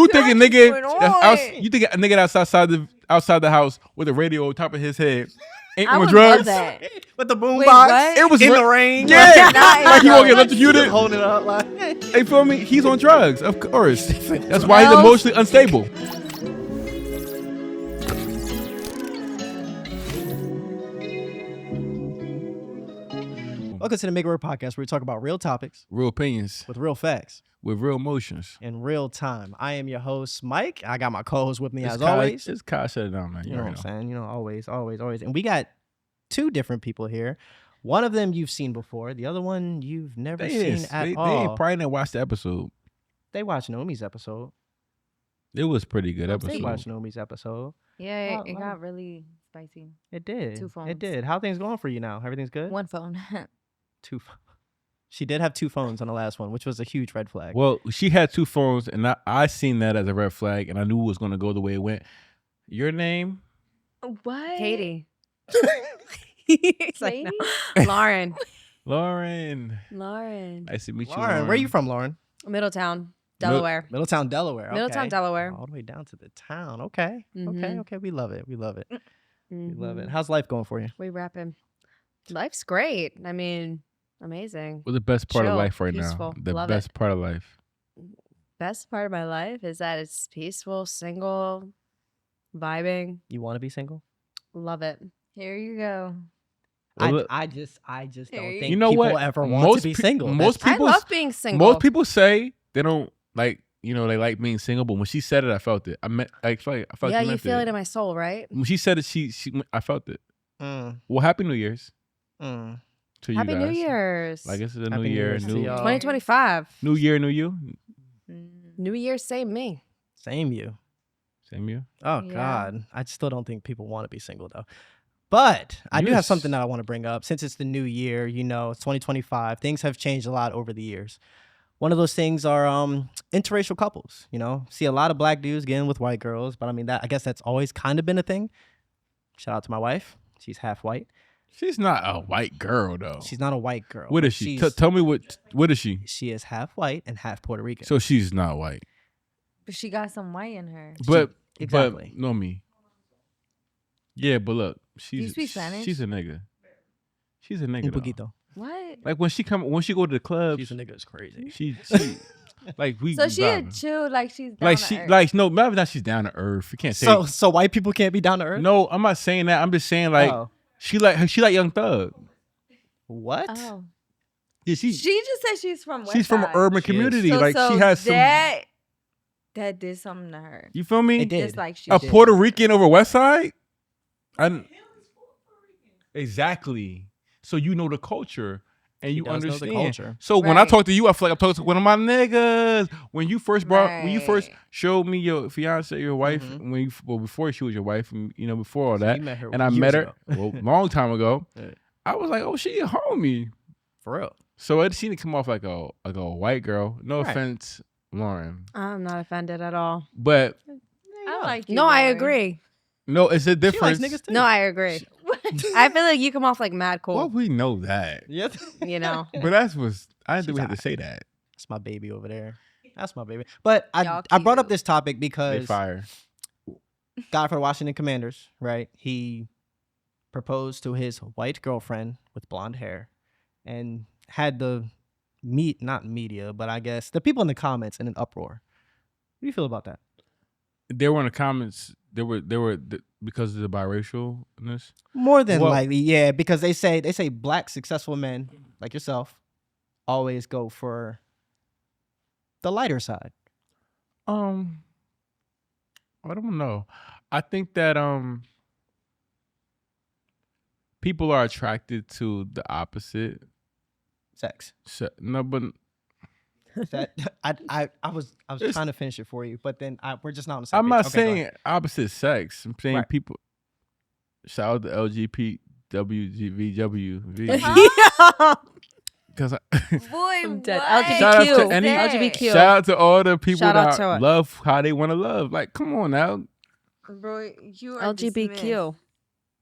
You think a nigga that's outside the house with a radio on top of his head ain't I on would drugs? love that. With the boombox. It was in the rain. Yeah, Not like he in won't the get electrocuted. Just holding it up like. Hey, feel me? He's on drugs, of course. That's why he's emotionally unstable. Welcome to the Make It Work podcast, where we talk about real topics, Real opinions with real facts, with real emotions. in real time. I am your host, Mike. I got my co-host with me as always. It's Kyle. Shut it down, man. You know what I'm saying? You know, always. And we got two different people here. One of them you've seen before. The other one you've never seen at all. They ain't probably didn't watch the episode. They watched Naomi's episode. It was a pretty good They episode. watched Naomi's episode. Yeah, it got really spicy. It did. 2 phones. It did. How things going for you now? Everything's good? One phone. 2 phones. She did have 2 phones on the last one, which was a huge red flag. Well, she had 2 phones, and I seen that as a red flag, and I knew it was going to go the way it went. Your name? What? Katie. It's like, Katie? no. Lauren. Lauren. Lauren. Nice to meet you, Lauren, Lauren. where are you from, Lauren? Middletown, Delaware. Middletown, Delaware. Okay. Middletown, Delaware. All the way down to the town. Okay. Mhm. Okay. We love it. We love it. We love it. Mhm. How's life going for you? We rapping. Life's great. I mean, amazing. What's the best part of Chill, life right peaceful. now? The Love best it. part of life. Best part of my life is that it's peaceful, single, vibing. You want to be single? Love it. Here you go. Well, I just don't Hey. think You know people what? ever want to be single. Most I people, love being single. most people say they don't like. You know, they like being single, but when she said it, I felt it. I felt yeah, she you meant feel it in my soul, right? When she said it, I felt it. Mm, Well, Happy New Year's mm. to you Happy guys. New Year's. Like this is a Happy new New year, Year's to new y'all. 2025. new year, new you. New Year, same me. Same you. Same you. Oh Yeah. God, I still don't think people want to be single though. But I do have Yes. something that I want to bring up. Since it's the new year, you know, it's 2025. Things have changed a lot over the years. One of those things are interracial couples. You know, see a lot of black dudes getting with white girls, but I mean I guess that's always kind of been a thing. Shout out to my wife. She's half white. She's not a white girl though. She's not a white girl. What but is she? she's- Tell me what is she? She is half white and half Puerto Rican. So she's not white. But she got some white in her. But exactly. Know me. Yeah, but look, you she's speak Spanish? She's a nigga. She's a Un nigga. Though. poquito. What? Like when she go to the club, She's a nigga. Is crazy. she like we. So she a vibing. chill, like she's down like to she earth. like no, maybe not. She's down to earth. You can't say. So white people can't be down to earth. No, I'm not saying that. I'm just saying like Oh. she like Young Thug. What? Oh. Yeah, she just said she's from West she's from an Side. urban She is. community. So, like so she has some. that did something to her. You feel me? It did. Just like she A did. Puerto Rican over West Side? Exactly. So you know the culture and She you does know the understand. culture. So when I Right. talk to you, I feel like I'm talking to one of my niggas. When you first Right. showed me your fiance, your wife, Mhm. before she was your wife, and before all So that, you met her and I years met her ago. long time ago. Yeah. I was like, oh, she a homie. For real. So it seemed to come off like a white girl. No Right. offense, Lauren, I'm not offended at all. but I like you. No, I agree. no, it's a She likes difference. niggas too. No, I agree. I feel like you come off like mad cool. Well, we know that, Yeah. You know. but I didn't think we had to She's say that. That's my baby over there. That's my baby. But Y'all I brought up cute. this topic They because fire. guy for the Washington Commanders, right? He proposed to his white girlfriend with blonde hair and had the not media, but I guess the people in the comments in an uproar. What do you feel about that? They were in the comments. They were because of the biracialness. More than Well- likely, yeah, because they say black successful men like yourself always go for the lighter side. I don't know. I think that people are attracted to the opposite. Sex. No, but That I was It's- trying to finish it for you, but then we're just not on the same I'm page. not Okay, go ahead. saying opposite sex. I'm saying Right. people. Shout out to LGBTWGVW. Because Boy, I'm dead. what? Shout out to LGBTQ. any- LGBTQ. shout out to all the people Shout out that to it. love how they want to love. Like, come on now. Bro, you are LGBTQ.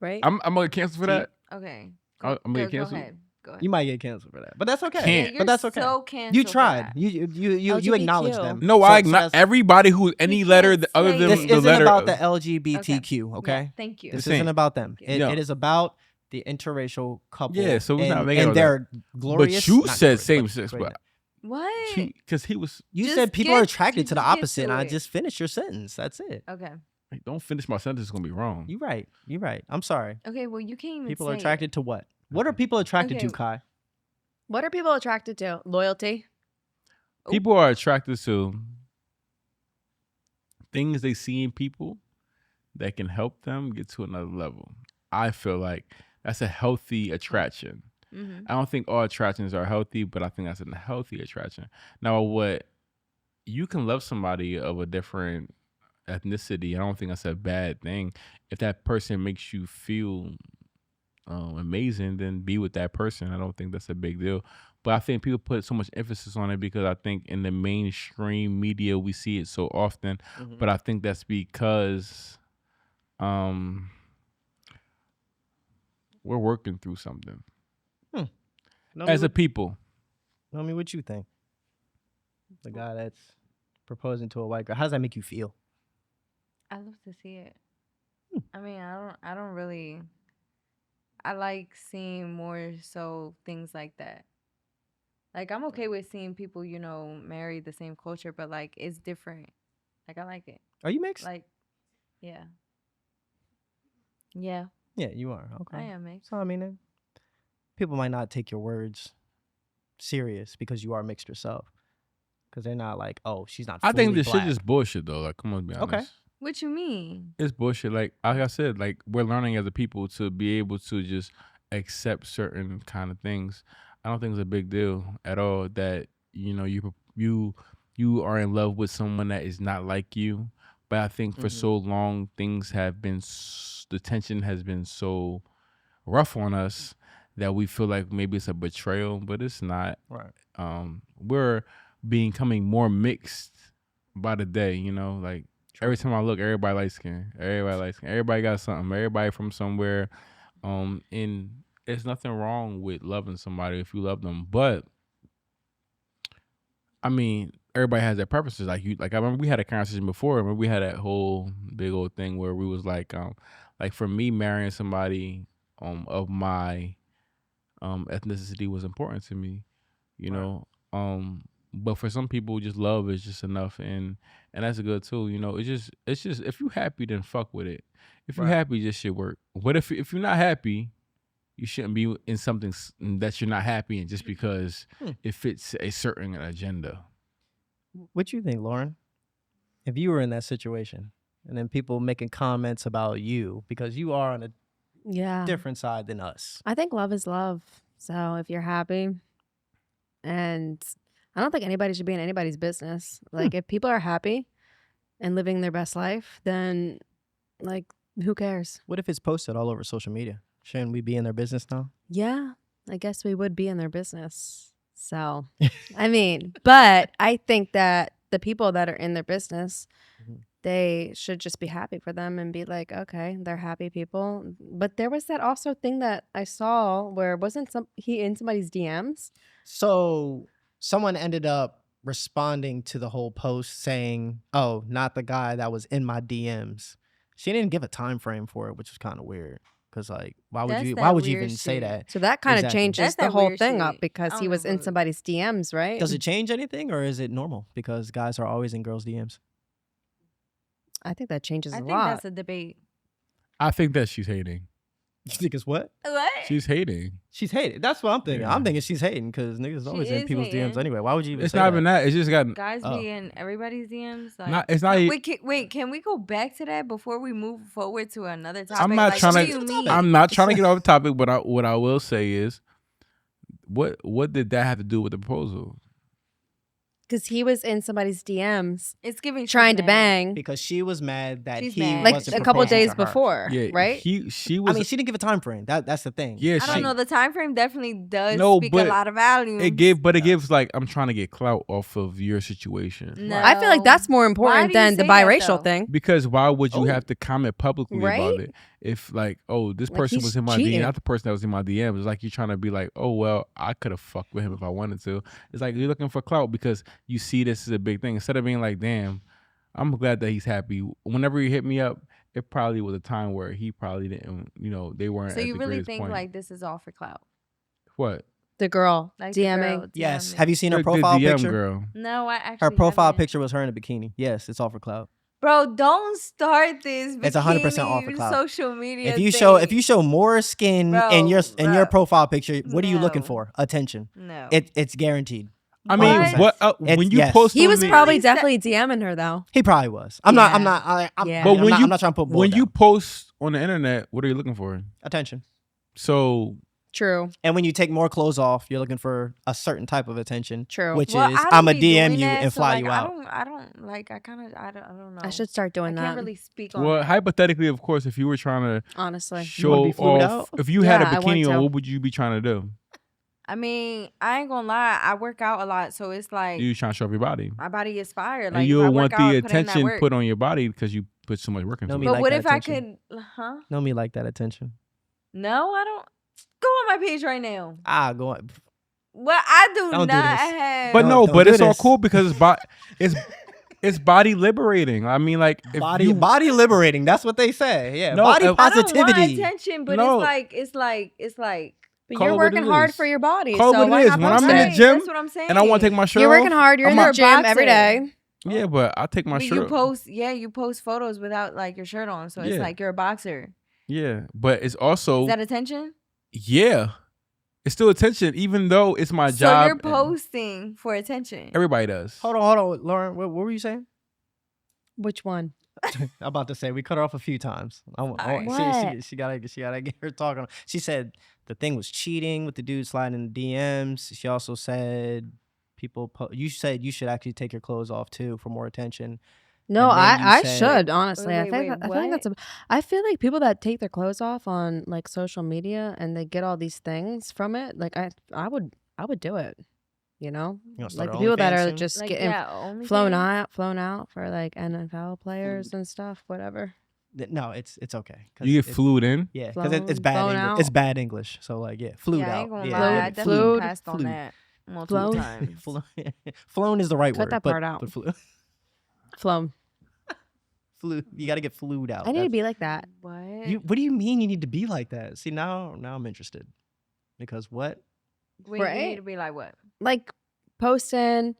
Right? I'm gonna cancel for that. Okay. I'm gonna Go cancel. ahead. Go ahead. You might get canceled for that, but that's okay. Can't. You're But that's okay. so canceled. You for tried. that. You acknowledge LGBTQ. them. No, everybody who any can't letter other say than This it. the isn't letter. about the LGBTQ. Okay. Yeah, thank you. This The same. isn't about them. Thank you. Yeah. It is about the interracial couple. Yeah, so we're not making all and that. they're glorious. But you not said glorious, same but sex, great. but What? because he was You Just said people are get- attracted to the just get opposite, to and I it. just finished your sentence. That's it. Okay. like, don't finish my sentence. It's gonna be wrong. You're right. You're right. I'm sorry. Okay. Well, you can't even. People are say attracted to what? What are people attracted to, Okay. Kai? What are people attracted to? Loyalty. People are attracted to things they see in people that can help them get to another level. I feel like that's a healthy attraction. Mm-hmm. I don't think all attractions are healthy, but I think that's a healthy attraction. Now, what you can love somebody of a different ethnicity, I don't think that's a bad thing. If that person makes you feel amazing, then be with that person. I don't think that's a big deal. But I think people put so much emphasis on it because I think in the mainstream media we see it so often. Mhm. But I think that's because we're working through something as a people. Tell me what you think. The guy that's proposing to a white girl. How does that make you feel? I love to see it. I mean, I don't really. I like seeing more so things like that. Like I'm okay with seeing people, marry the same culture, but like it's different. Like I like it. Are you mixed? Like, yeah. Yeah, Yeah, you are. Okay. I am mixed. So I mean, people might not take your words serious because you are mixed yourself. Because they're not like, oh, she's not. I think fully this black. shit is bullshit though. Like, come on, be honest. Okay. What you mean? It's bullshit. Like I said, like we're learning as a people to be able to just accept certain kind of things. I don't think it's a big deal at all that you are in love with someone that is not like you. But I think for so long things have been the tension has been so rough on us that we feel like maybe it's a betrayal, but it's not. Right. We're becoming more mixed by the day. Like. Every time I look, everybody light skin. Everybody got something. Everybody from somewhere. And there's nothing wrong with loving somebody if you love them. But I mean, everybody has their preferences. Like I remember we had a conversation before. We had that whole big old thing where we was like for me, marrying somebody of my ethnicity was important to me. You know. But for some people, just love is just enough, and that's good too. It's just if you happy, then fuck with it. If you happy, just shit work. But if you're not happy, you shouldn't be in something that you're not happy in just because it fits a certain agenda. What you think, Lauren? If you were in that situation, and then people making comments about you because you are on a Yeah. different side than us. I think love is love. So if you're happy, and I don't think anybody should be in anybody's business. Like if people are happy and living their best life, then like who cares? What if it's posted all over social media? Shouldn't we be in their business now? Yeah, I guess we would be in their business. So, I mean, but I think that the people that are in their business, they should just be happy for them and be like, okay, they're happy people. But there was that also thing that I saw where wasn't he in somebody's DMs? So someone ended up responding to the whole post saying, oh, not the guy that was in my DMs. She didn't give a time frame for it, which was kind of weird. Because like, why would That's you that even weird say shit. that? So that kind of Exactly. changes That's the that whole weird thing up shit. because I he don't was know in what- somebody's DMs, right? Does it change anything or is it normal? Because guys are always in girls' DMs. I think that changes I a think lot. that's a debate. I think that she's hating. You think it's what? What? She's hating. She's hating. That's what I'm thinking. Yeah. I'm thinking she's hating because niggas She always in is people's DMs hating. anyway. Why would you even It's say not that? even that. It's just got. Guys Oh. be in everybody's DMs. Like, Not. It's not. wait, can we go back to that before we move forward to another topic? I'm not Like, trying what to. do you mean? I'm not trying to get off the topic, but what I will say is, what did that have to do with the proposal? Because he was in somebody's DMs It's giving she's trying to mad. bang because she was mad that She's he mad. like wasn't a couple proposing days to her. before, Yeah, right? She was. I mean, she didn't give a time frame. That's the thing. yeah, I don't know. The time frame definitely does No, speak a but lot of volumes. it gives like I'm trying to get clout off of your situation. No. I feel like that's more Why important do you than the say that, biracial though? thing. Because why would you Oh. have to comment publicly Right? about it? If like, oh, this Like, person he's was in my cheating. DM, not the person that was in my DM. It's like you're trying to be like, oh well, I could have fucked with him if I wanted to. It's like you're looking for clout because you see this as a big thing. Instead of being like, damn, I'm glad that he's happy. Whenever he hit me up, it probably was a time where he probably didn't, they weren't So at you the really greatest think point. like this is all for clout? What? The girl Like the DMing. girl Yes. DMing. Have you seen her The profile DM picture? girl. No, I actually. Her profile haven't. picture was her in a bikini. Yes, it's all for clout. Bro, don't start this. It's 100% all for bikini clout. Social media. If you thing. show more skin in your Bro. profile picture, what are you looking No. for? Attention. No. It's guaranteed. I mean, 100%. what It's- when you yes. post He on was the- probably Really sa- definitely DMing her though. He probably was. I'm Yeah. not. Yeah. But when I'm not trying to put bull when you down. post on the internet, what are you looking for? Attention. So True. And when you take more clothes off, you're looking for a certain type of attention. True. Which Well, is I I'm don't a be DM doing you that, and so, fly like, you out. I don't like. I don't know. I should start I doing can't that. really speak on. well, that. hypothetically, of course, if you were trying to Honestly. show be flued off, out? if you had a Yeah, I want bikini on, to. what would you be trying to do? I mean, I ain't gonna lie. I work out a lot, so it's like You trying to show off your body, my body is fire. Like and if you'll I want work out, the put in that attention work. put on your body because you put so much work into No, it. me But like what that if I attention. could? Huh? No, me like that attention. No, I don't. Go on my page right now. Go on. Well, I do Don't do not this. have. But Don't- no, don't but do it's all this. cool because it's body liberating. I mean, like if Body liberating. That's what they say. Yeah. No, body I I don't want positivity. attention, but No. it's like. But Call you're it what working it hard is. for your body. Call it so what it why is. not When post I'm in the it? gym That's what I'm saying. and I want to take my shirt You're off, working hard. You're in I'm the not- gym every boxer. day. Yeah, but I take my But shirt. you post photos without like your shirt on, so it's Yeah. like you're a boxer. Yeah, but it's also Is that attention? yeah, it's still attention, even though it's my So job. you're and posting for attention. Everybody does. Hold on, Lauren. What were you saying? Which one? I'm about to say we cut her off a few times. Alright. She gotta get her talking. She said the thing was cheating with the dude sliding in the DMs. She also said you said you should actually take your clothes off too for more attention. No, And then you I said- should honestly. Wait, I feel like what? that's I feel like people that take their clothes off on like social media and they get all these things from it. Like I would do it. You know, You gonna start like the an people that OnlyFans are soon? just Like getting yeah, flown out for like NFL players and stuff. Whatever. No, it's okay. 'Cause You get it- flued in. Yeah, because it's Flown bad English. out. It's bad English. So like, yeah, flued Yeah, I out. ain't gonna yeah, lie. yeah, I definitely Flued. passed on Flued. that multiple Flown. times. Flown is the right Cut word. that but- part out. But Flown. you got to get flued out. I need to That's- be like that. What? What do you mean you need to be like that? See, now I'm interested. Because what? Wait, you Right? need to be like what? Like posting,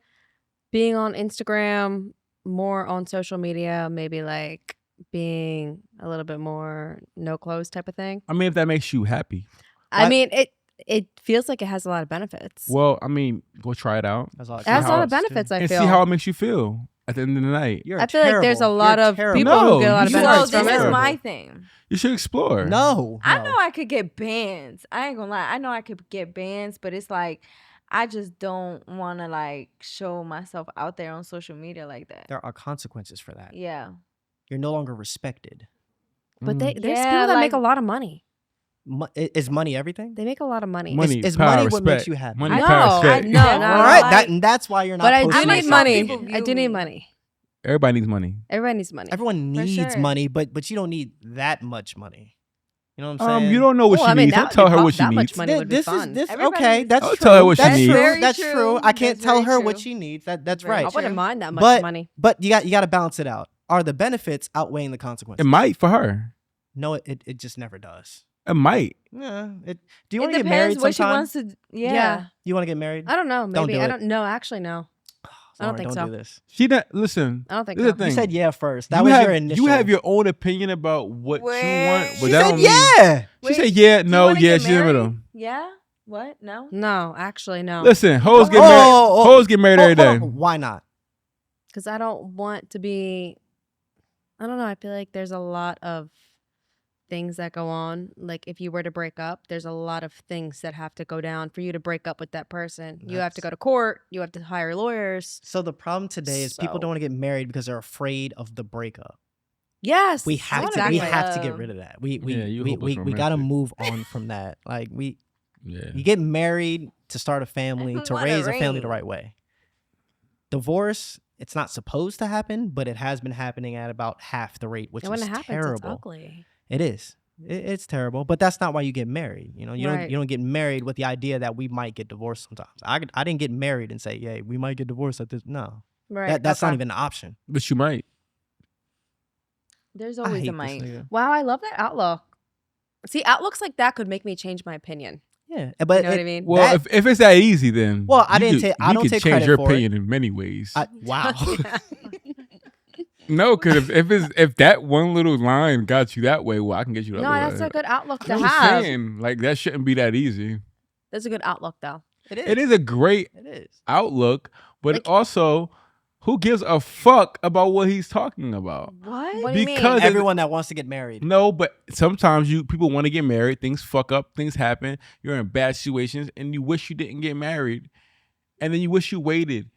being on Instagram, more on social media, maybe like being a little bit more no clothes type of thing. I mean, if that makes you happy. I mean, it feels like it has a lot of benefits. Well, I mean, go try it out That's all It has a how lot of it's benefits, I and feel. see how it makes you feel at the end of the night. You're I feel like there's a terrible. lot You're of terrible. people who get a lot of No, you benefits So are from this it. is terrible. my thing. You should explore. No. I know I could get bans. I ain't gonna lie. I know I could get bans, but it's like I just don't want to like show myself out there on social media like that. There are consequences for that. Yeah. You're no longer respected. But there's Yeah, people that make a like- lot of money. Is money everything? They make a lot of money. Money, is power, money respect. what makes you happy? Money, I power, know, respect. no, All no, right, like- that's why you're not. But I do posting need yourself. money. people I view do need me. money. Everybody needs money. Everybody needs money. Everyone For needs sure. money, but you don't need that much money. You know what I'm saying? You don't know what Well, she I mean, needs. that Don't would tell be her fun. what she That much needs. money would be This fun. is this Everybody okay. needs- That's I'll true. tell her what she that's needs. true. Very That's true. true. I can't That's tell very her what true. she needs. That's Very right. I wouldn't true. mind that much But money. but you got to balance it out. Are the benefits outweighing the consequences? It might for her. No, it just never does. It might. Yeah. Do you It want to get depends married what sometime? she wants to. Yeah. Yeah. You want to get married? I don't know. Maybe do I it. don't know. Actually, no. I don't Lauren, think don't so. do this. She not listen. I don't think This is so. the You thing. said yeah first. That you was have, your initial. You have your own opinion about what you want, but She that said don't mean. yeah. She Wait, said yeah, do you no, wanna yeah. get She's in the middle. married? Yeah. What? No. No, actually, no. Listen, hoes get Oh, married. oh, Hoes get married every Hold day. on. Why not? Because I don't want to be. I don't know. I feel like there's a lot of things that go on. Like if you were to break up, there's a lot of things that have to go down for you to break up with that person. You have to go to court. You have to hire lawyers. So the problem today is people So- don't want to get married because they're afraid of the breakup. Yes, We have exactly. to get rid of that. We got to move on from that. Like you get married to start a family, to What a raise a family the ring. right way. Divorce, it's not supposed to happen, but it has been happening at about half the rate, which And when is it happens, terrible. it's ugly. It is. It's terrible, but that's not why you get married. You know, you Right. don't get married with the idea that we might get divorced sometimes. I didn't get married and say, "Yeah, we might get divorced at this." No, Right. that's not Okay. even an option. But you might. There's I always hate a this might. nigga. Wow, I love that outlook. See, outlooks like that could make me change my opinion. Yeah, but You know what I mean? Well, if it's that easy, then Well, I you didn't could- take- I you don't could take change credit your for it. opinion in many ways. wow. No, because if that one little line got you that way, well, I can get you the No, other that's way. a good outlook to I'm just have. saying, like that shouldn't be that easy. That's a good outlook, though. It is a great It is. outlook, but Like- also, who gives a fuck about what he's talking about? What do you mean? Because Everyone that wants to get married. No, but sometimes people want to get married. Things fuck up. Things happen. You're in bad situations, and you wish you didn't get married, and then you wish you waited.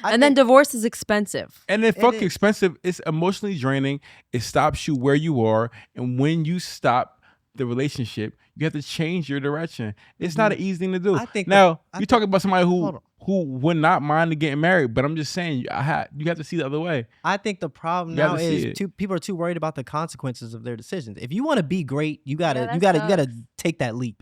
And then divorce is expensive. And then It fucking is. expensive. It's emotionally draining. It stops you where you are, and when you stop the relationship, you have to change your direction. It's not an easy thing to do. I think now I you're think- talking about somebody hold on. who would not mind getting married, but I'm just saying you have to see the other way. I think the problem You have now to see is it. people are too worried about the consequences of their decisions. If you want to be great, you gotta that you gotta sucks. take that leap.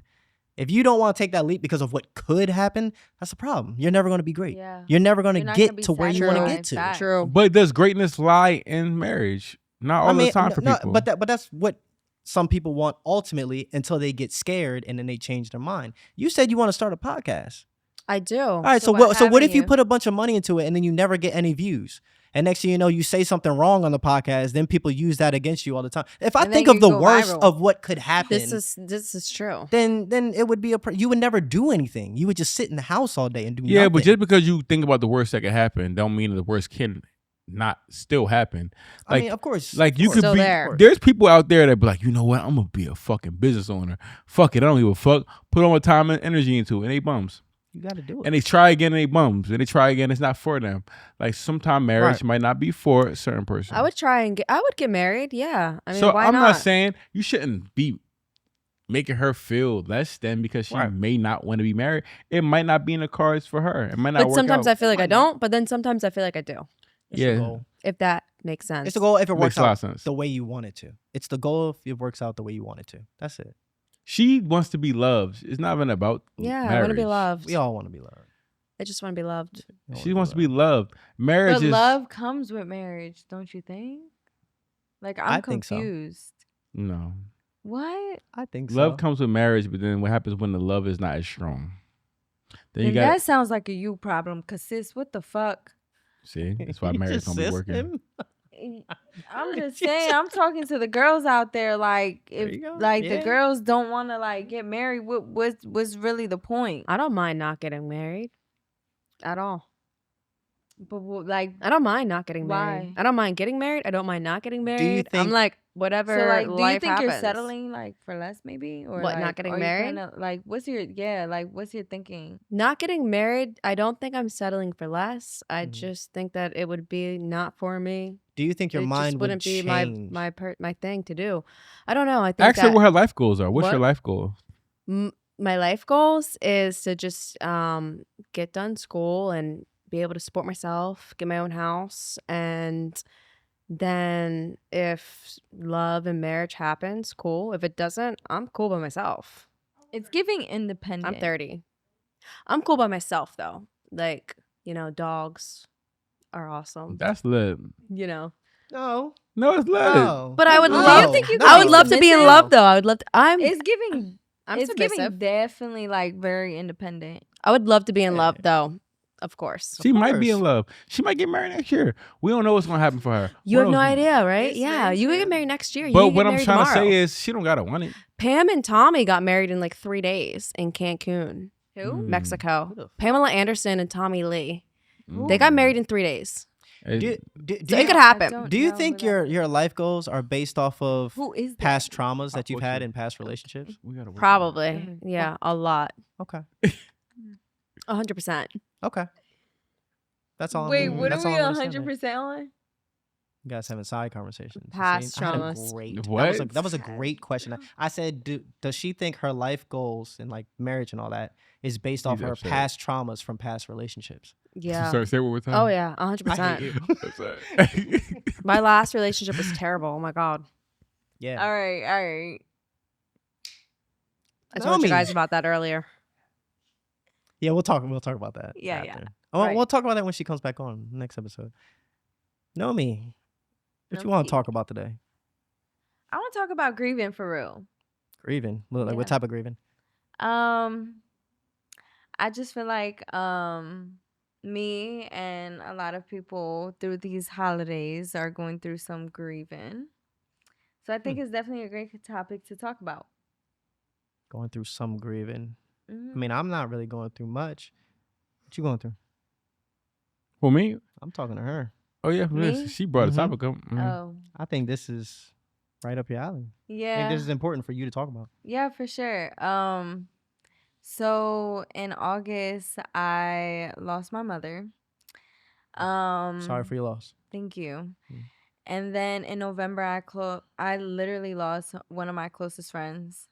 If you don't want to take that leap because of what could happen, that's a problem. You're never going to be great. Yeah. You're never going You're to not get gonna be to where you want to satisfied. get to. Facts. True. But does greatness lie in marriage? Not all the time for no, people. but that's what some people want ultimately until they get scared and then they change their mind. You said you want to start a podcast. I do. All right, So so what what if haven't you you? put a bunch of money into it and then you never get any views? And next thing you know, you say something wrong on the podcast, then people use that against you all the time. If I And think then of the you go worst viral. of what could happen, This is true. then it would be you would never do anything. You would just sit in the house all day and do yeah, nothing. but just because you think about the worst that could happen, don't mean the worst can not still happen. I mean, of course. Like you of could course. Still be. there. There's people out there that be like, you know what? I'm gonna be a fucking business owner. Fuck it, I don't give a fuck. Put all my time and energy into it, and they bums. You got to do it. And they try again, and they bums. And they try again, it's not for them. Like sometimes marriage Right. might not be for a certain person. I would try and I would get married. Yeah. I mean, so why I'm not? not saying you shouldn't be making her feel less than because she Right. may not want to be married. It might not be in the cards for her. It might not But work sometimes out. I feel like I don't. But then sometimes I feel like I do. It's yeah. the goal. If that makes sense. It's the goal if it Makes works a lot out of sense. the way you want it to. It's the goal if it works out the way you want it to. That's it. She wants to be loved. It's not even about Yeah, I want to be marriage. loved. We all want to be loved. I just want to be loved. We all She wanna wants to be loved. Marriage But is love comes with marriage, don't you think? Like I'm I think so. confused. no. What? I think so. Love comes with marriage, but then what happens when the love is not as strong? Then you And got that sounds like a you problem. Cause sis, what the fuck? see. That's why You marriage just don't be sis working. him? I'm just saying. I'm talking to the girls out there. Like There if you go. like Yeah. the girls don't want to like get married, what's really the point? I don't mind not getting married at all. But like I don't mind not getting married. Why? I don't mind getting married. I don't mind not getting married. I'm think- like whatever. so like, do you life think you're happens. settling like for less maybe or What, not like, getting are you married? kinda, like what's your what's your thinking? Not getting married. I don't think I'm settling for less. I Mhm. just think that it would be not for me. Do you think your It mind just wouldn't would be change? my thing to do. I don't know. I think Ask her that what her life goals are. What's your What? life goal? my life goals is to just get done school and be able to support myself, get my own house, and then if love and marriage happens, cool. If it doesn't, I'm cool by myself. It's giving independent. I'm 30. I'm cool by myself though. Like, dogs are awesome. That's lit. No. No. No, it's lit. No. But I would No. love Do you think you I can would love to be in submissive? love though. I would love to, It's giving. I'm it's submissive. giving definitely like very independent. I would love to be in Yeah. love though. Of course. She might be in course. love. She might get married next year. We don't know what's gonna happen for her. You What have no else- idea, right? It's Yeah, very you could get true. married next year. You But could get what I'm married trying to tomorrow. say is she don't gotta want it. Pam and Tommy got married in like 3 days in Cancun, Who? Mm. Mexico. Who the f- Pamela Anderson and Tommy Lee. Mm. They got married in 3 days. It- So it you, could I happen. don't do you know think who that your is. life goals are based off of Who is past that? traumas that you've What's had your- in past relationships? we gotta work on Probably. Mhm. Yeah, a lot. Okay. 100%. Okay. That's all. Wait, what are That's we all I'm gonna say. 100% on? You guys having side conversations. You Past see? I had a traumas. great. What? That was a great question. I said, does she think her life goals and like marriage and all that is based off He's her upset. past traumas from past relationships? Yeah. Sorry, say it one more time. Oh yeah, I hate 100%. you. Upset. My last relationship was terrible. Oh my god. Yeah. All right. I told you Naomi. guys about that earlier. Yeah, we'll talk about that. Yeah, after. yeah. We'll Right. talk about that when she comes back on next episode. Naomi, what you want to Naomi. talk about today? I want to talk about grieving for real. Grieving. Like Yeah. what type of grieving? I just feel like me and a lot of people through these holidays are going through some grieving. So I think it's definitely a great topic to talk about. Going through some grieving. I Mhm. mean, I'm not really going through much. What you going through? For me, I'm talking to her. oh yeah, Me? she brought Mhm. a topic up. Oh, I think this is right up your alley. I think yeah. this is important for you to talk about. Yeah, for sure. So in August, I lost my mother. Sorry for your loss. Thank you. Mm. And then in November, I literally lost one of my closest friends.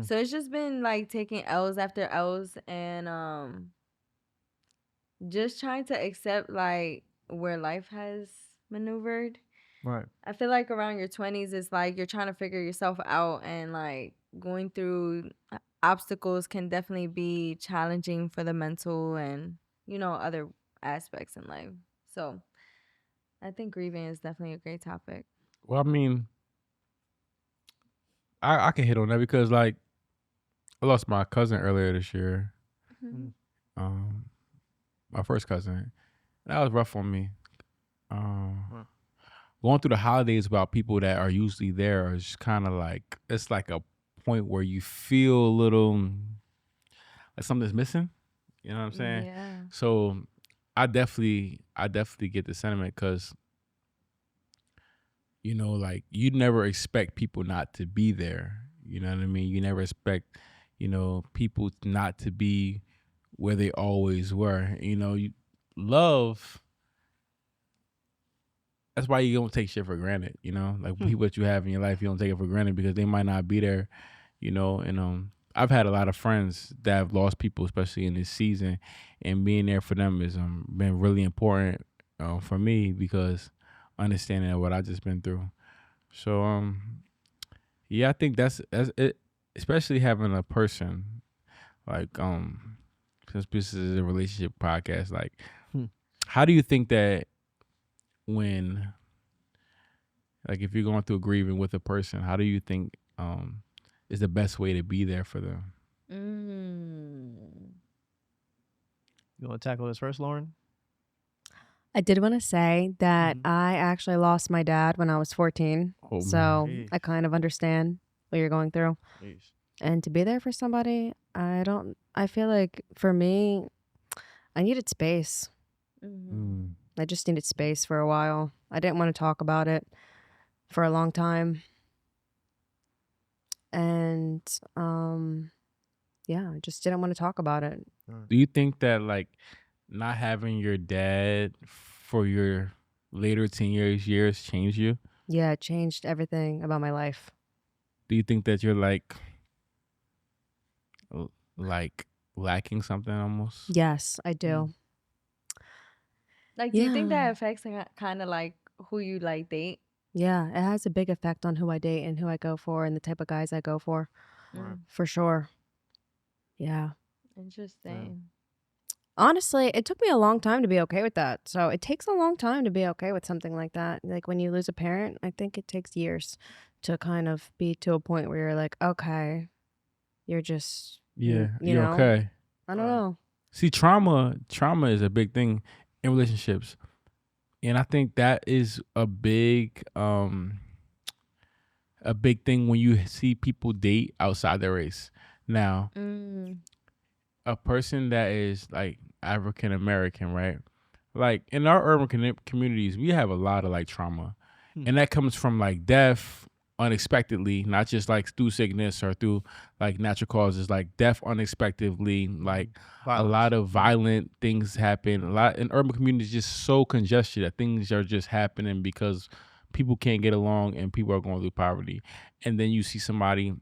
So it's just been like taking L's after L's and just trying to accept like where life has maneuvered. Right. I feel like around your 20s, it's like you're trying to figure yourself out, and like going through obstacles can definitely be challenging for the mental and, other aspects in life. So I think grieving is definitely a great topic. Well, I mean, I can hit on that because like I lost my cousin earlier this year. Mhm. My first cousin. That was rough on me. Going through the holidays without people that are usually there is kind of like it's like a point where you feel a little like something's missing. You know what I'm saying? Yeah. So I definitely get the sentiment because like you never expect people not to be there. You know what I mean? You never expect people not to be where they always were. You love. That's why you don't take shit for granted, like people that you have in your life, you don't take it for granted because they might not be there, and I've had a lot of friends that have lost people, especially in this season, and being there for them has been really important for me because understanding what I just been through. So yeah, I think that's it, especially having a person like since this is a relationship podcast, like how do you think that when like if you're going through grieving with a person, how do you think is the best way to be there for them? You want to tackle this first, Lauren? I did want to say that I actually lost my dad when I was 14. Oh, So man. I kind of understand what you're going through. Jeez. And to be there for somebody, I feel like for me, I needed space. I just needed space for a while. I didn't want to talk about it for a long time. And yeah, I just didn't want to talk about it. Do you think that like not having your dad for your later teenage years changed you? Yeah, it changed everything about my life. Do you think that you're like lacking something almost? Yes, I do. Like, do you think Yeah. that affects kind of like who you like date? Yeah, it has a big effect on who I date and who I go for and the type of guys I go for. Mm, For sure. Yeah. Interesting. Honestly, it took me a long time to be okay with that. So it takes a long time to be okay with something like that. Like when you lose a parent, I think it takes years to kind of be to a point where you're like, okay, you're just, Yeah, you you're know? okay. I don't know. See, trauma is a big thing in relationships. And I think that is a big thing when you see people date outside their race. Now, a person that is like African American, right? like in our urban communities, we have a lot of like trauma, and that comes from like death unexpectedly, not just like through sickness or through like natural causes, like death unexpectedly, like a lot of violent things happen. A lot in urban communities just so congested that things are just happening because people can't get along and people are going through poverty. And then you see somebody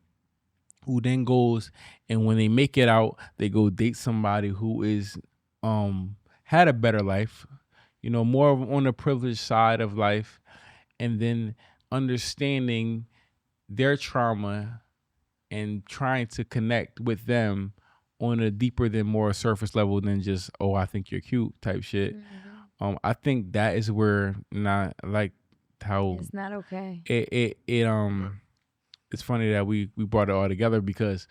who then goes, and when they make it out, they go date somebody who is had a better life, more on the privileged side of life, and then understanding their trauma and trying to connect with them on a deeper than more surface level than just, oh, I think you're cute type shit. I think that is where not like how It's not okay. it's funny that we brought it all together because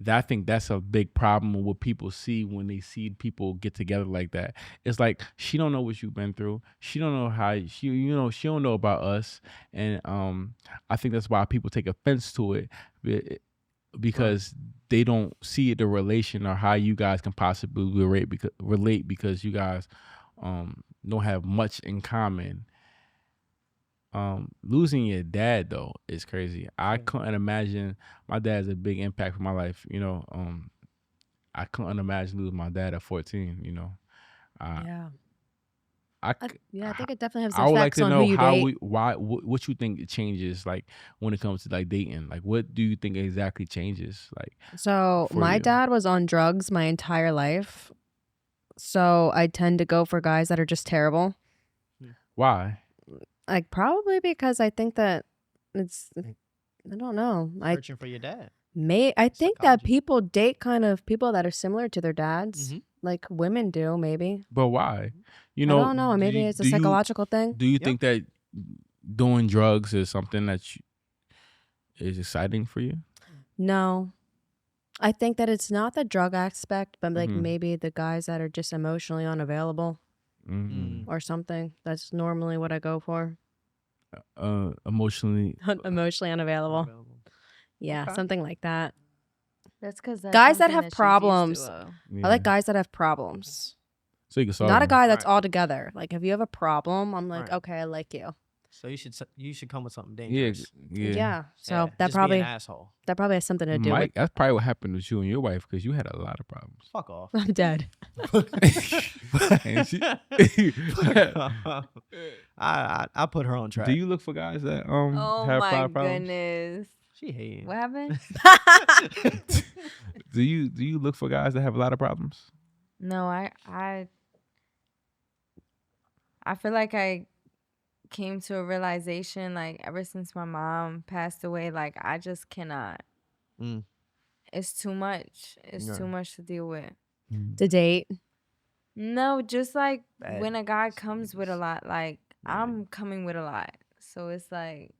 I think that's a big problem with what people see when they see people get together like that. It's like she don't know what you've been through. She don't know how she don't know about us, and I think that's why people take offense to it because they don't see the relation or how you guys can possibly relate because you guys don't have much in common. Losing your dad though is crazy. I couldn't imagine. My dad's a big impact for my life. I couldn't imagine losing my dad at 14. Yeah. I think it definitely has I would like effects to on know who you how date. what you think it changes like when it comes to like dating. Like what do you think exactly changes like So for my you? dad was on drugs my entire life. So I tend to go for guys that are just terrible. Why? Like probably because I think that I don't know. Searching for your dad. I think that Psychology. people date kind of people that are similar to their dads. Mhm. Like women do, maybe. But why? I don't know. Maybe it's a psychological thing. Do you Yep. think that doing drugs is something that is exciting for you? No. I think that it's not the drug aspect, but like Mhm. maybe the guys that are just emotionally unavailable Mhm. or something. That's normally what I go for. Emotionally. Emotionally unavailable. Yeah, Okay. something like that. That's because Guys that have problems. Yeah. I like guys that have problems. So you can solve Not a them. guy that's Right. all together. Like if you have a problem, I'm like, Right. okay, I like you. So you should come with something Yeah, dangerous. yeah. So Yeah, that just be an probably asshole. has something to do Mike, that's probably what happened with you and your wife because you had a lot of problems. Fuck off. with I'm dead. And she- I put her on track. Do you look for guys that Oh have my problems? goodness. She hating. What happened? Do you look for guys that have a lot of problems? No, I feel like I came to a realization like ever since my mom passed away, like I just cannot. Mm. It's too much. It's Yeah. too much to deal with. To date. No, just like Bad when a guy comes with a niggas. lot, like Right. I'm coming with a lot. So it's like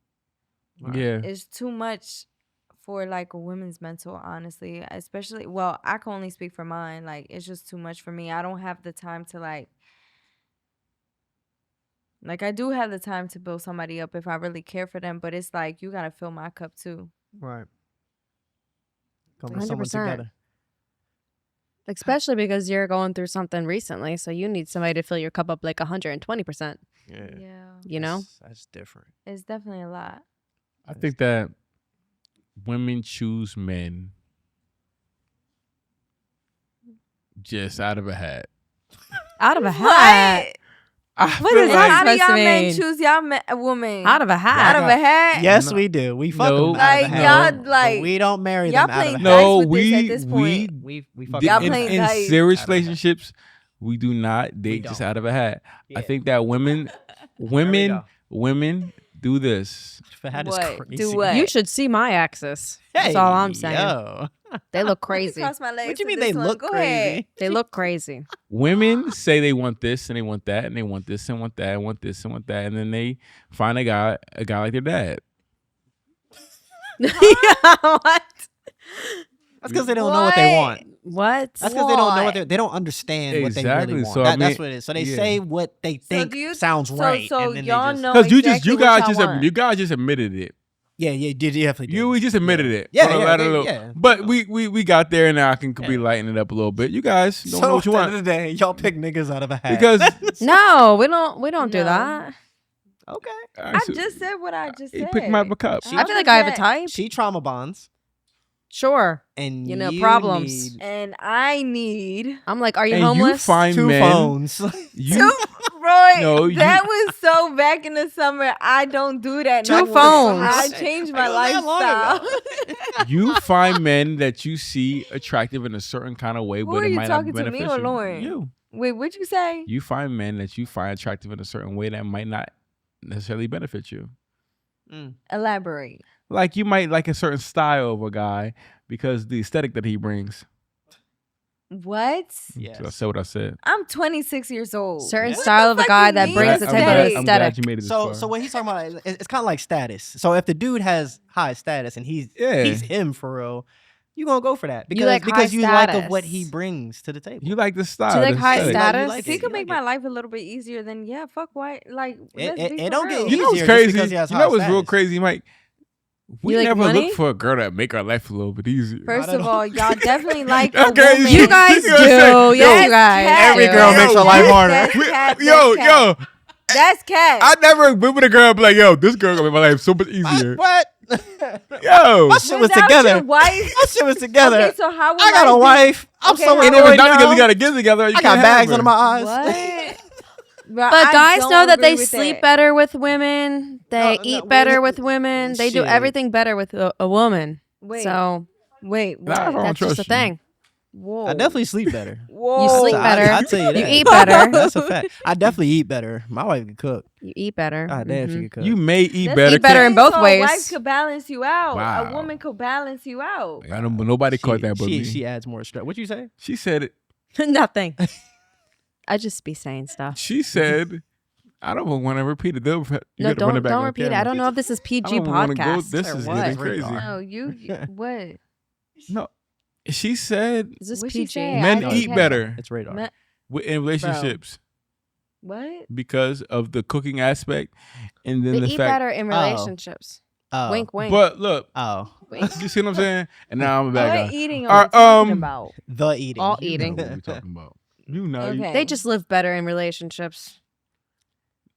Right. Yeah. it's too much for like a woman's mental, honestly. Especially, well, I can only speak for mine. Like it's just too much for me. I don't have the time to like I do have the time to build somebody up if I really care for them, but it's like you gotta fill my cup too. Right. Come with someone 100%. together. Especially because you're going through something recently. So you need somebody to fill your cup up like 120%. Yeah. You know? That's different. It's definitely a lot. I think that women choose men just out of a hat. Out of a hat. What is And that how do supposed to y'all men mean? choose y'all woman? Out of a hat. Out of a hat? Yes, No. we do. We fuck No. them out of Like a hat. y'all But like we don't marry y'all them out of a playing hat. dice No, with this at we this point. We fuck Y'all them out of a playing in hat. dice. serious Out of a hat. relationships, we do not date just don't. out of a hat. Yeah. I think that women do this. The hat is What? crazy. Do what? You should see my axis. That's all I'm saying. Yo. They look Let me crazy. cross my legs What you to mean this they one. look Go crazy? ahead. They look crazy. Women say they want this and they want that and they want this and want that and want this and want that, and then they find a guy like their dad. What? That's because they don't know what they want. What? That's because they don't know What? they don't understand what they Exactly. really want. So, I That's mean, what it is. So they yeah. say what they think do you- sounds right. So and then y'all they just, know Because exactly you what guys y'all just want. you guys just admitted it. Yeah, you definitely did. We just admitted it. Yeah, On a yeah, ladder yeah, little- yeah. But we got there, and now I can be lighten it up a little bit. You guys don't know So what you at the end want of the day, y'all pick niggas out of a hat. because No, we don't do No. that. okay. I just said what I just He said. picked him out of a cup. I feel like I have a type. She trauma bonds, Sure. and You know, problems. need And I need I'm like, are you And homeless? you find 2 men. phones. You Roy, No, you- that was so back in the summer. I don't do that. 2 no more. phones. I changed my I know that long lifestyle. you find men that you see attractive in a certain kind of way, Who but are it you might not be talking to, me or beneficial. Lauren? You. Wait, what'd you say? You find men that you find attractive in a certain way that might not necessarily benefit you. Elaborate. Like you might like a certain style of a guy because the aesthetic that he brings. What? Yes. So I said what I said. I'm 26 years old. Certain Yeah. style What of the a fuck guy you that mean? brings the I'm type glad- of I'm glad aesthetic. you made it this So far. so what he's talking about, it's kind of like status. So if the dude has high status and he's him for real, you gonna go for that because like high because you like of what status. he brings to the table. You like the style. Do you like the high aesthetic. status? like If he it, could you make like my life a little bit easier, then yeah, fuck why. Like, let's be it for don't get real. You know what's easier just crazy? because he has You high know what's real status. crazy, Mike? We You like never money? look for a girl that make our life a little bit easier. First Not at of all. all, y'all definitely like a Okay, woman. You guys You know what I'm saying? do. Yes, you That's guys. cat. Every do. girl makes her life harder. That's We- cat. yo, That's cat. yo, That's cat. I never been with a girl and be like, yo, this girl gonna make my life so much easier. What? Yo. My shit was Without together. your wife. My shit was together. Okay, so how would I got a life be- wife. I'm Okay, so how- And if annoyed it's not because now. you gotta get together, you I can't got have bags her. under my eyes. What? But guys know that they sleep better with women. They No, eat we- better with women. They do Shit. everything better with a woman. Wait, So wait, Nah, I what? don't that's just trust a you. thing. Whoa. I definitely sleep better. Whoa. You sleep better. I tell you that. You eat better. That's a fact. I definitely eat better. My wife can cook. You eat better. God damn, she Mhm. can cook. You may eat That's better. Eat better in both So ways. A wife could balance you out. Wow. A woman could balance you out. I don't, nobody caught that but she, me. She adds more stress. What you say? She said it. Nothing. I just be saying stuff. She said, I don't want to repeat it. You No, gotta run it don't back on repeat it. camera. I don't know if this is PG I don't wanna go- podcast this or is what. getting crazy. No, you what? No. She said Is this What'd she PG? say? I men didn't eat catch better It's radar. Me- in relationships What? because of the cooking aspect and then They the eat fact. better in relationships. Oh. Wink, wink. But look, Oh. you see what I'm saying? And now I'm a bad What guy. eating Are, are we talking um, about? The eating. All You know eating. what we're talking about. You know, Okay. They just live better in relationships.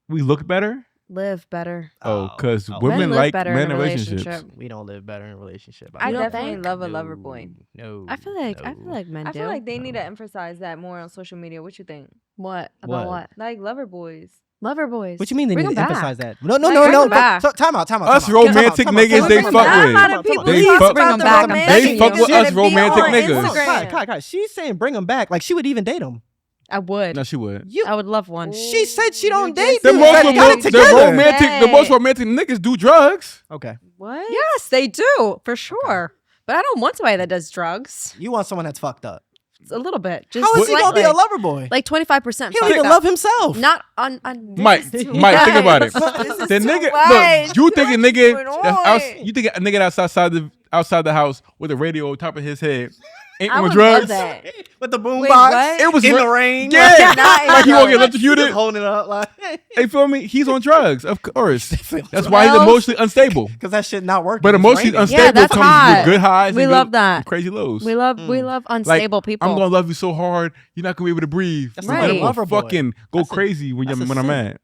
we look better. Live better. Oh, because Oh. women Men live like better men in in a relationships. relationship. We don't live better in a relationship. I You don't definitely think? love a lover boy. No. I feel like men I do. feel like they need to emphasize that more on social media. What you think? What about What? what? Like lover boys. Lover boys. What you mean they Bring need to 'em back. emphasize that? No, no, Like, no, bring no. 'em back. So, time out. Us romantic niggas, they fuck Not a with. lot of people They talk fuck- about the Bring 'em back. I'm romantic begging They fuck you. with us that be romantic on niggas. Instagram. Kai, she's saying bring them back. Like she would even date him. I would. No, she would. You. I would love one. She said she don't You date just The dudes most, that said got you it the together. romantic, the most romantic niggas do drugs. Okay. What? Yes, they do for sure. But I don't want somebody that does drugs. You want someone that's fucked up. It's a little bit. Just How is he gonna be a slightly. lover boy? Like 25%. He don't even love himself. Not on. Mike, this is too Mike, think about it. much. The nigga, much. look, you think a nigga, going that's on? you think a nigga that's outside the house with a radio on top of his head ain't I on would drugs? love that. With the boom Wait, box. what? It was in re- the rain. Yeah, Not in like he the won't get rain. electrocuted. Just holding it up like. You feel me? He's on drugs, of course. That's on why he's drugs. emotionally unstable. Because that shit not working. But It's emotionally raining. unstable Yeah, that's comes hot. with good highs. We and love good- that. crazy lows. We love unstable people. I'm gonna love you so hard, you're not gonna be able to breathe. That's And a then good I'm gonna lover boy. fucking go That's a- crazy when that's a I'm sin. mad.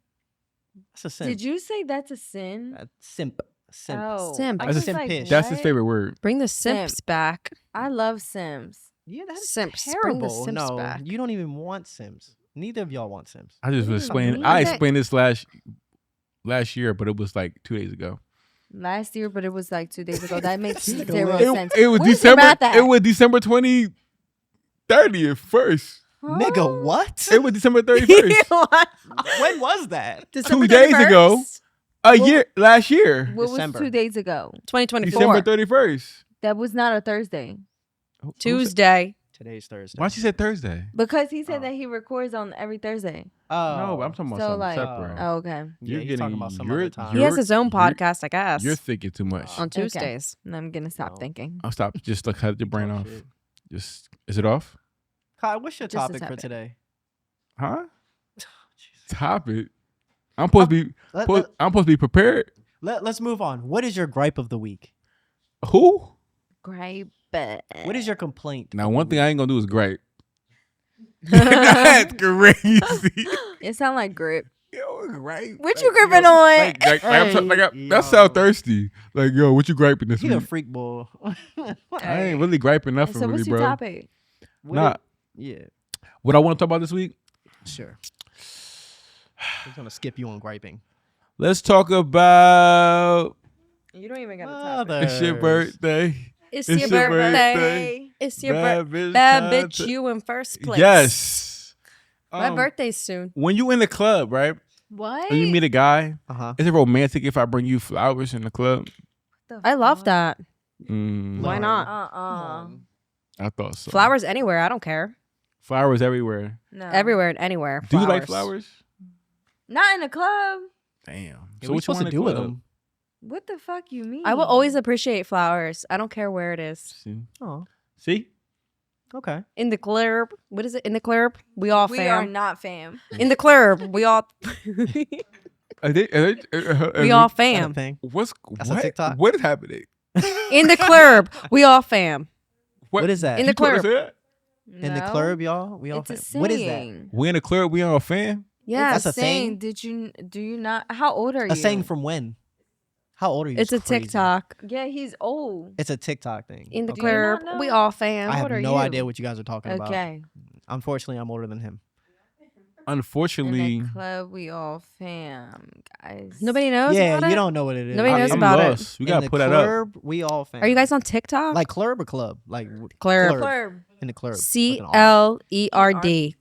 That's a sin. Did you say that's a sin? Simp. Simp. Oh, Simp. I That's was a like, simpish. That's his what? favorite word. Bring the simps back. I love Sims. Yeah, that's Simps. Bring the terrible. simps No, back. you don't even want Sims. Neither of y'all want Sims. I just was explaining. mean? I Okay. explained this last year, but it was like 2 days ago. Last year, but it was like 2 days ago. That makes Like a zero lit- sense. It was Where's your December. math at? It was December 30th first. Huh? Nigga, what? It was December 31st. When was that? December 2 days ago. 31st? Last year. What December. was 2 days ago? 2024. December 31st. That was not a Thursday. Tuesday. Today's Thursday. Why she said Thursday? Because he said Oh. that he records on every Thursday. Oh, No, but I'm talking about So, something like- separate. Oh, okay. Yeah, he's talking about some other time. He has you're- his own you're- podcast, I guess. You're thinking too much. on Okay. Tuesdays. And I'm gonna stop No. thinking. I'll stop. Just like cut your brain Oh, off. shit. Just is it off? Kai, what's your Just a topic for topic. today? Huh? Topic. I'm supposed to be. Let- I'm supposed to be prepared. Let's move on. What is your gripe of the week? Who? Gripe. What is your complaint? Now, of one the thing I ain't gonna do is gripe. That's crazy. It sound like grip. Yo, gripe. What you gripping on? That sound thirsty. Like, yo, what you griping this week? He a week? freak boy. I ain't really griping nothing, So really, what's your bro. topic? Nah. Yeah, What I want to talk about this week? sure. I'm gonna skip you on griping. Let's talk about You don't even got a topic. it's your birthday. It's It's your your birthday. birthday. It's your Bad birthday. bitch Bad content. bitch, you in first place. Yes. My birthday's soon. When you in the club, right? What? And you meet a guy, Uh-huh. is it romantic if I bring you flowers in the club? I love that. Mm, Why not? I thought so. Flowers anywhere. I don't care. Flowers everywhere. No. Everywhere and anywhere. Do you like flowers? Not in the club. Damn. Yeah, So what you what you supposed want to do with them? What the fuck you mean? I will always appreciate flowers. I don't care where it is. See? Oh, See? okay. In the club. What is it? In the club? We all We are fam. not fam. In the club. We all we all That's a fam. thing. What's That's a what? TikTok? What is happening? In the club. We all fam. What is that? In the You told us club. that? In the No. club, y'all. We all. It's a fam. What is that? saying. We in the club, we on a fan? Yeah. That's a saying. thing? Do you not? How old are you? A saying from when? How old are you? It's a crazy. TikTok. Yeah, he's old. It's a TikTok thing. In the Do you not club. know? We all fam. I have old are no you? idea what you guys are talking about. Okay. Unfortunately, I'm older than him. Unfortunately, In the club, we all fam, guys. Nobody knows Yeah, about you it? don't know what it is. Nobody knows I'm about it. lost. We In gotta the put that up. club, we all fam. Are you guys on TikTok? like club or club? Like Club. Club. in the club. CLERD.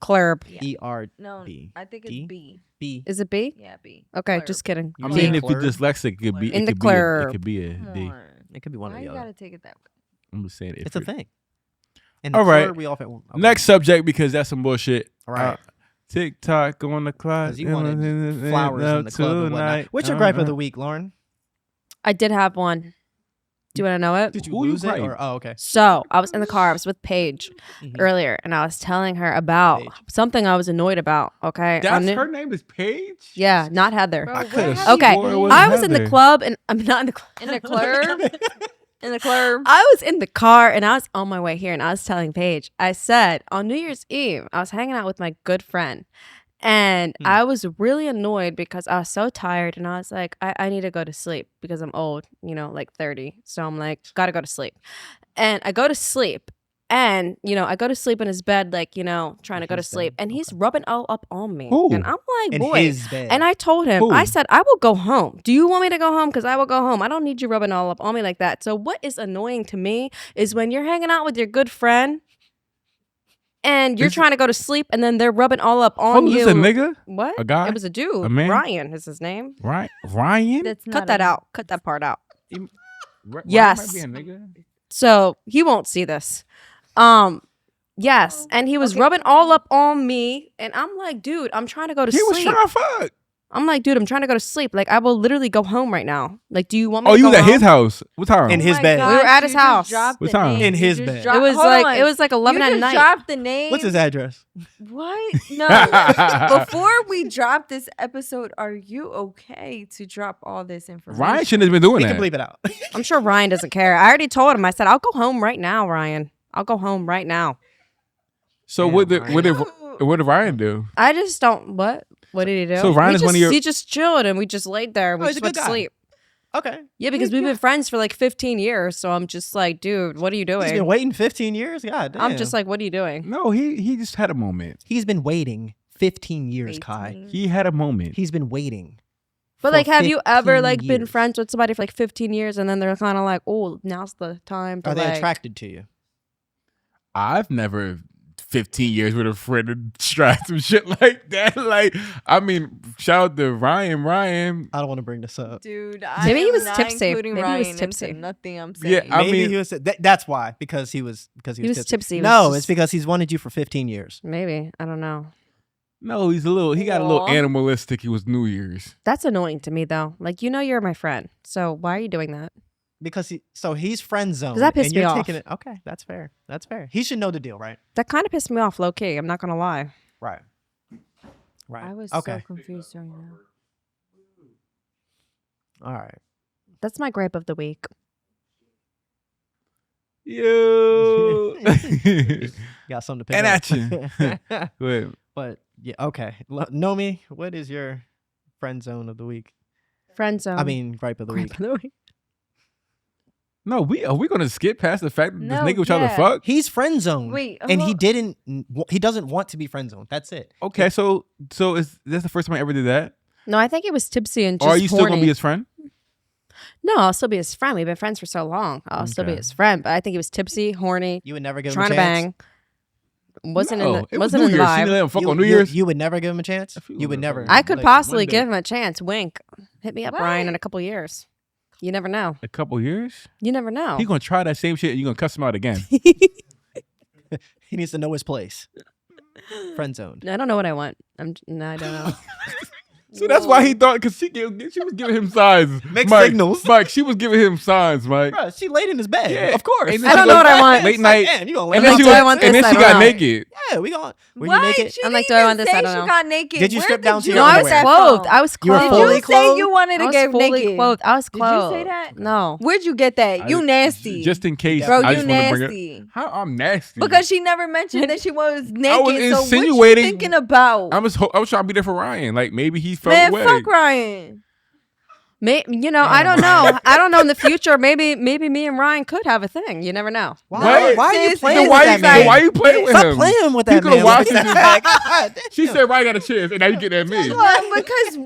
Club. Yeah. ER No, B. I think D? it's B. B. Is it B? Yeah, B. Okay, Club. just kidding. You I mean mean, in if you're club? dyslexic, it could be. In it the could be a, it club. could be a Come D. on. It could be one Why or you the gotta other. take it that way? I'm just saying. It's a thing. In All right. club, we all fam. Okay. Next subject because that's some bullshit. All right. TikTok on the clock. 'Cause you wanted flowers in the club and whatnot. What's your gripe of the week, Lauren? I did have one. Do you want to know it? Did you Who you lose it? gripe? Or, oh, okay. So I was in the car. I was with Paige Mhm. earlier, and I was telling her about Paige. something I was annoyed about. Okay. That's On her name is Paige. Yeah, not Heather. Bro, I where could've have you Okay, swore it been? was I was in the Heather. club, and I'm not in the club. In the club. In the club. I was in the car, and I was on my way here, and I was telling Paige. I said on New Year's Eve, I was hanging out with my good friend, and I was really annoyed because I was so tired, and I was like, I need to go to sleep because I'm old, like 30. So I'm like, gotta go to sleep, and I go to sleep. And, I go to sleep in his bed, like, trying to go to His sleep. bed, And he's okay. rubbing all up on me. Who? And I'm like, In boy. his bed. And I told him, Who? I said, I will go home. Do you want me to go home? Because I will go home. I don't need you rubbing all up on me like that. So what is annoying to me is when you're hanging out with your good friend and you're Is it- trying to go to sleep and then they're rubbing all up on Oh, you. is this a nigga? What? A guy? It was a dude. A man? Ryan is his name. Right? Ryan? That's not Cut that a- out. Cut that part out. Ryan Yes. might be a nigga. So he won't see this. Yes, and he was Okay. rubbing all up on me, and I'm like, dude, I'm trying to go to He was sleep. trying to fuck. I'm like, dude, I'm trying to go to sleep. Like, I will literally go home right now. Like, do you want me Oh, to you go was at home? his house. What time? In his my bed. We were at his you just house. dropped What the time? name. In You his just bed. dropped- It was hold like on. it was like 11 you at just night. dropped the name. What's his address? What? No. Before we drop this episode, are you okay to drop all this information? Ryan shouldn't have been doing We that. can bleep it out. I'm sure Ryan doesn't care. I already told him. I said, I'll go home right now, Ryan. I'll go home right now. So Damn, what did Ryan. what did Ryan do? I just don't. What? What did he do? So Ryan we is just, one of your- He just chilled and we just laid there. And Oh, we he's just a went good to guy. sleep. Okay. Yeah, because we've been friends for like 15 years. So I'm just like, dude, what are you He's been doing? waiting 15 years? God damn. I'm just like, what are you doing? No, he just had a moment. He's been waiting 15 years, Kai. 18. He had a moment. He's been waiting. But for like, have you ever 15 like been years. friends with somebody for like 15 years and then they're kind of like, oh, now's the time to Are they like, attracted to you? I've never 15 years with a friend and tried some shit like that. Like, I mean, shout out to Ryan. I don't want to bring this up. Dude, Maybe he am was not tipsy. including Maybe he was Ryan into tipsy. Nothing I'm Yeah, saying. I Maybe mean- he was. That's why, because he was tipsy. He was No, just- it's because he's wanted you for 15 years. Maybe. I don't know. No, he got a little Aw. animalistic. It was New Year's. That's annoying to me though. Like, you're my friend. So why are you doing that? Because he's friend zone. Does that piss and me you're off? Taking it. Okay, that's fair. That's fair. He should know the deal, right? That kind of pissed me off low key. I'm not going to lie. Right. Right. I was okay. so confused right now. All right. That's my gripe of the week. You Got something to pick and up. action. Go ahead. But yeah, okay. Nomi, what is your friend zone of the week? Friend zone. I mean, gripe of the week. gripe of the week. No, are we gonna skip past the fact that No, this nigga was trying to yeah. fuck? He's friend zoned. Wait, and he hold- he doesn't want to be friend zoned. That's it. Okay, so is this the first time I ever did that? No, I think he was tipsy and just Or are you still horny. gonna be his friend? No, I'll still be his friend. We've been friends for so long. I'll still be Okay. his friend. But I think he was tipsy, horny, You would never give him trying a to chance. bang. Wasn't No, in it the was wasn't New in the Year's. She vibe. didn't let him fuck You, on New you- Year's. you would never give him a chance. If you You would would've never. fucking- I could Like, possibly one day. give him a chance. Wink. Hit me up, Brian, What? in a couple years. You never know. A couple years? You never know. He gonna try that same shit and you gonna cuss him out again. He needs to know his place. Friend zoned. I don't know what I want. No, I don't know. So that's why he thought, because she was giving him signs. Mixed Mike, signals. Mike, she was giving him signs, Mike. Bro, she laid in his bed. Yeah. Of course. And then I don't know what I want. Late It's like, night. damn, you gonna lay And in then my she do bed? I want and this? then I she don't got know. naked. Yeah, we going. Were What? you naked? She I'm like, didn't do I even want this? say I don't she know. got naked. Did you Where strip down to you your No, I get was underwear? that clothed. from? I was You were clothed. Did fully you say you clothed? wanted I to was get fully naked? clothed. I was Did you clothed. say that? No. Where'd you get that? You nasty. Just in case. Bro, I you just wanna bring it. nasty. How I'm nasty? Because she never mentioned that she was naked. So what you insinuating- thinking about? I was trying to be there for Ryan. Like maybe he felt Man, away. fuck Ryan. I Damn, don't know. Ryan. I don't know in the future. Maybe me and Ryan could have a thing. You never know. Why are you Sis, playing Then with why that you man? why you playing with Stop him? playing with You that could've man. watched What it. the She heck? said Ryan got a chance, and now you get at me. Well, because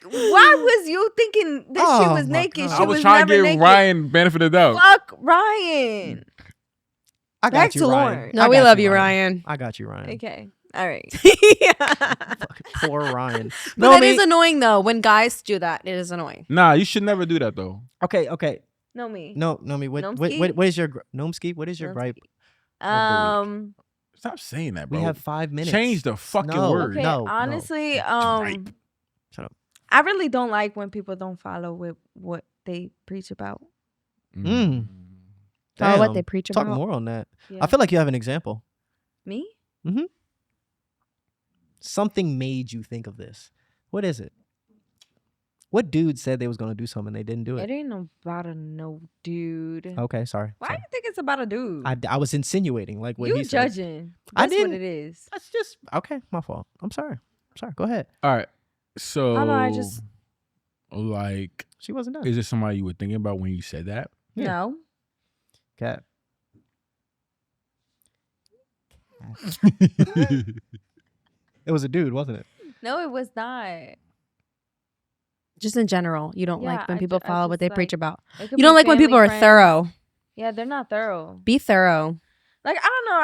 why was you thinking that she Oh was my naked? God. She I was trying never to give naked. Ryan benefit of the doubt. Fuck Ryan. I got Back you, to Ryan. Lauren. No, I we got love you, Ryan. I got you, Ryan. Okay. All right. Poor Ryan. But that is annoying though. When guys do that, it is annoying. Nah, you should never do that though. Okay. No me. No, me. What Gnomski? is your Gnomski? What is your Gnomski. gripe? Stop saying that, bro. We have 5 minutes. Change the fucking No. word. Okay. No, honestly, Gripe. Shut up. I really don't like when people don't follow with what they preach about. Mm. Oh, what Damn. they preach Talk about. more on that. Yeah. I feel like you have an example. Me? Something made you think of this. What is it? What dude said they was gonna do something and they didn't do It it? ain't about a no dude. Okay, sorry. Why do you think it's about a dude? I was insinuating like what you he said. judging. I That's what didn't. it is. That's just okay. My fault. I'm sorry. Go ahead. All right. So, I know, I just- like, She wasn't done. is there somebody you were thinking about when you said that? Yeah. No. Okay. It was a dude, wasn't it? No, it was not. Just in general, you don't Yeah, like when I people ju- I follow what just they preach like- about. It could You don't be like when people family, are friends. thorough. Yeah, they're not thorough. Be thorough. Like, I don't know.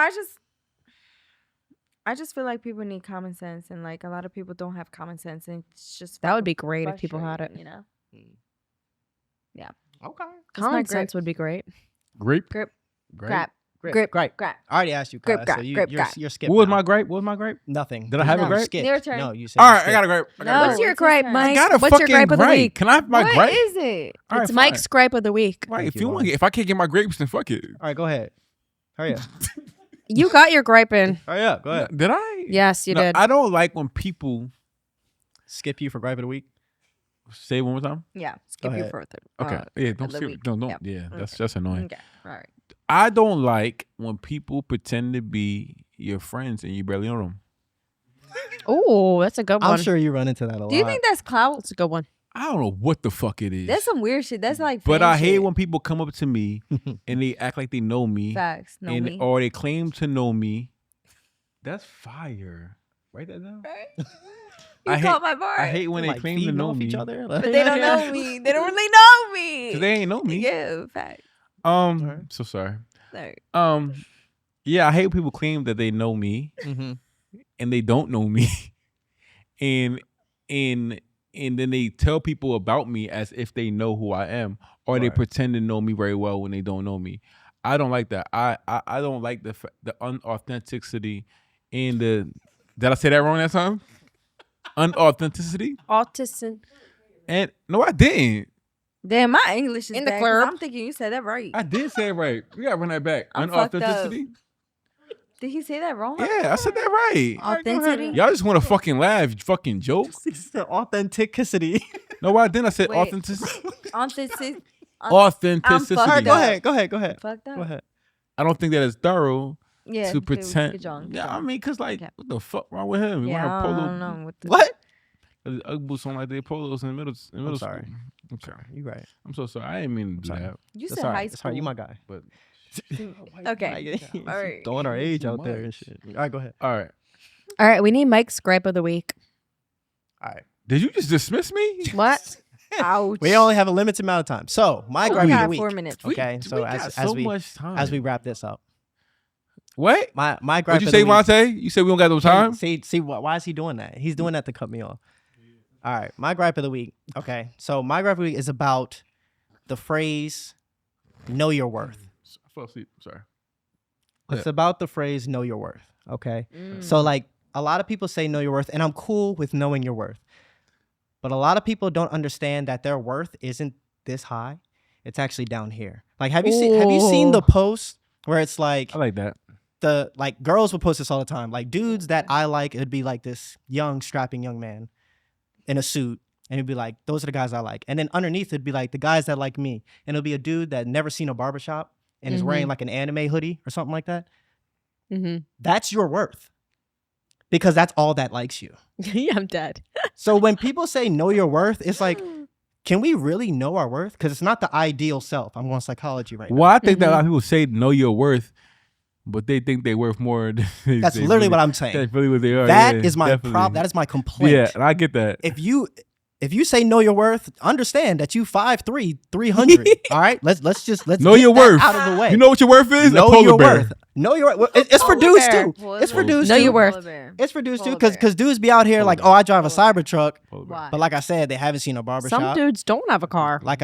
I just feel like people need common sense, and like a lot of people don't have common sense, and it's just That would fucking be great if people had it. frustrating, You know, Okay. Common my sense would be great. Grape? grip, Grape? grab, Grip. grip, Gripe. grab. I already asked you, Grip, Kyle, grab, so grip, grab. you're skipped. What was now. my grape? What was my grape? Nothing. Did I have a No, grape? you skipped. Your turn. No, you said All you right, I skipped. got a grape. I got a No, grape. What's your it's your gripe, turn. Mike? I got a What's fucking your gripe of the gripe. week? Can I have my What grape? is it? All right, It's fine. Mike's gripe of the week. Right, Thank if you, Lauren. if I can't get my grapes, then fuck it. All right, go ahead. Hurry up. You got your gripe in. Hurry up. Go ahead. Did I? Yes, you No, did. I don't like when people Skip you for gripe of the week. say it one more time. Yeah, skip you ahead. further. Okay. Yeah, don't of the skip. week. Don't. Yep. Yeah, Okay. that's annoying. Okay, all right. I don't like when people pretend to be your friends and you barely know them. Oh, that's a good one. I'm sure you run into that a lot. Do you think that's clout? That's a good one. I don't know what the fuck it is. That's some weird shit. That's like. but fan I hate shit. when people come up to me and they act like they know me, Facts. No and me. or they claim to know me. That's fire. Write that down. You I caught hate- my bar. I hate when they Like claim to feeding know off me. each other. But they don't know me. They don't really know me. Cause they ain't know me. Yeah, facts. Alright. So sorry. Sorry. Yeah, I hate when people claim that they know me Mm-hmm. and they don't know me, and then they tell people about me as if they know who I am, or they Right. pretend to know me very well when they don't know me. I don't like that. I don't like the unauthenticity and the. Did I say that wrong that time? Unauthenticity Autism. and no, I didn't. Damn, my English is In the bad, 'cause club. I'm thinking you said that right. I did say it right. We gotta run that back. I'm fucked up. Unauthenticity. Did he say that wrong? Yeah, I said that right. Authenticity? Y'all just want to fucking laugh, you fucking joke. It's the authenticity. No, I didn't. I said Wait. authenticity. Authenticity. authenticity. All right, fucked go up. ahead. Fucked up. Go ahead. I don't think that it's thorough Yeah. to pretend. Get on. Yeah, I mean, cause like, Okay. what the fuck wrong with him? He Yeah, wearing I polo. don't know. What? Ugg boots on like they polos in middle I'm school. sorry. I'm sorry. You right. I'm so sorry. I didn't mean to do sorry. that. You That's said all high right. That's all school. right. You my guy. But Okay. All right. Throwing our age Too out there and much. shit. All right, go ahead. all right. All right, we need Mike's gripe of the week. All right. Did you just dismiss me? What? Ouch. We only have a limited amount of time. So my We gripe of the got week. 4 minutes. Okay, We so got as so we much time. as we wrap this up, what? my gripe. What'd you of say, the week- Monte? You said we don't got no time. See why is he doing that? He's doing that to cut me off. All right, my gripe of the week. Okay, so my gripe of the week is about the phrase "know your worth." I fell asleep. Sorry. It's about the phrase "know your worth." Okay, Mm. so like a lot of people say "know your worth," and I'm cool with knowing your worth, but a lot of people don't understand that their worth isn't this high. It's actually down here. Like, have you seen the post where it's like I like that. the like girls will post this all the time. Like dudes that I like, it'd be like this young, strapping young man in a suit, and it'd be like, those are the guys I like. And then underneath it'd be like the guys that like me. And it'll be a dude that never seen a barbershop and is wearing like an anime hoodie or something like that. Mm-hmm. That's your worth. Because that's all that likes you. Yeah, I'm dead. So when people say know your worth, it's like, can we really know our worth? Because it's not the ideal self. I'm going psychology right now. Well, I think that a lot of people say know your worth, but they think they're worth more. Than That's literally what I'm saying. That's really what they are. That yeah, is my definitely. problem. That is my complaint. Yeah, and I get that. If you say know your worth, understand that you 5'3", 300. All right, let's Know get your that worth out of the way. You know what your worth is? Know a polar your bear. worth. Know your worth. It's for Polar dudes bear. too. Polar It's for bear. dudes Know too. your worth. Polar bear. It's for dudes too, Polar because dudes be out here Polar like, bear. oh, I drive a Polar cyber truck, Polar bear. Why? but like I said, they haven't seen a barbershop. Some dudes don't have a car. Like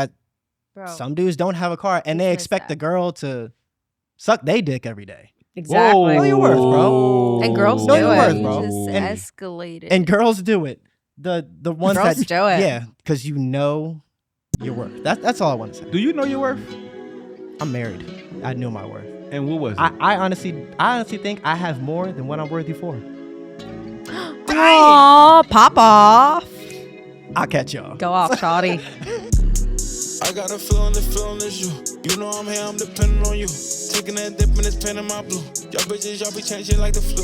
Bro. some dudes don't have a car, and they Dismiss expect the that. girl to suck they dick every day. Exactly. Know your worth, bro. And girls Know do your it. worth, bro. Just And- escalated. And girls do it. The ones Girls that do it. yeah, because you know your worth. That's all I want to say. Do you know your worth? I'm married. I knew my worth. And what was it? I honestly think I have more than what I'm worthy for. Aw, pop off. I'll catch y'all. Go off, shawty. I got a feeling is you. You know I'm here, I'm depending on you. Taking that dip and it's pain in my blue. Y'all bitches, y'all be changing like the flu.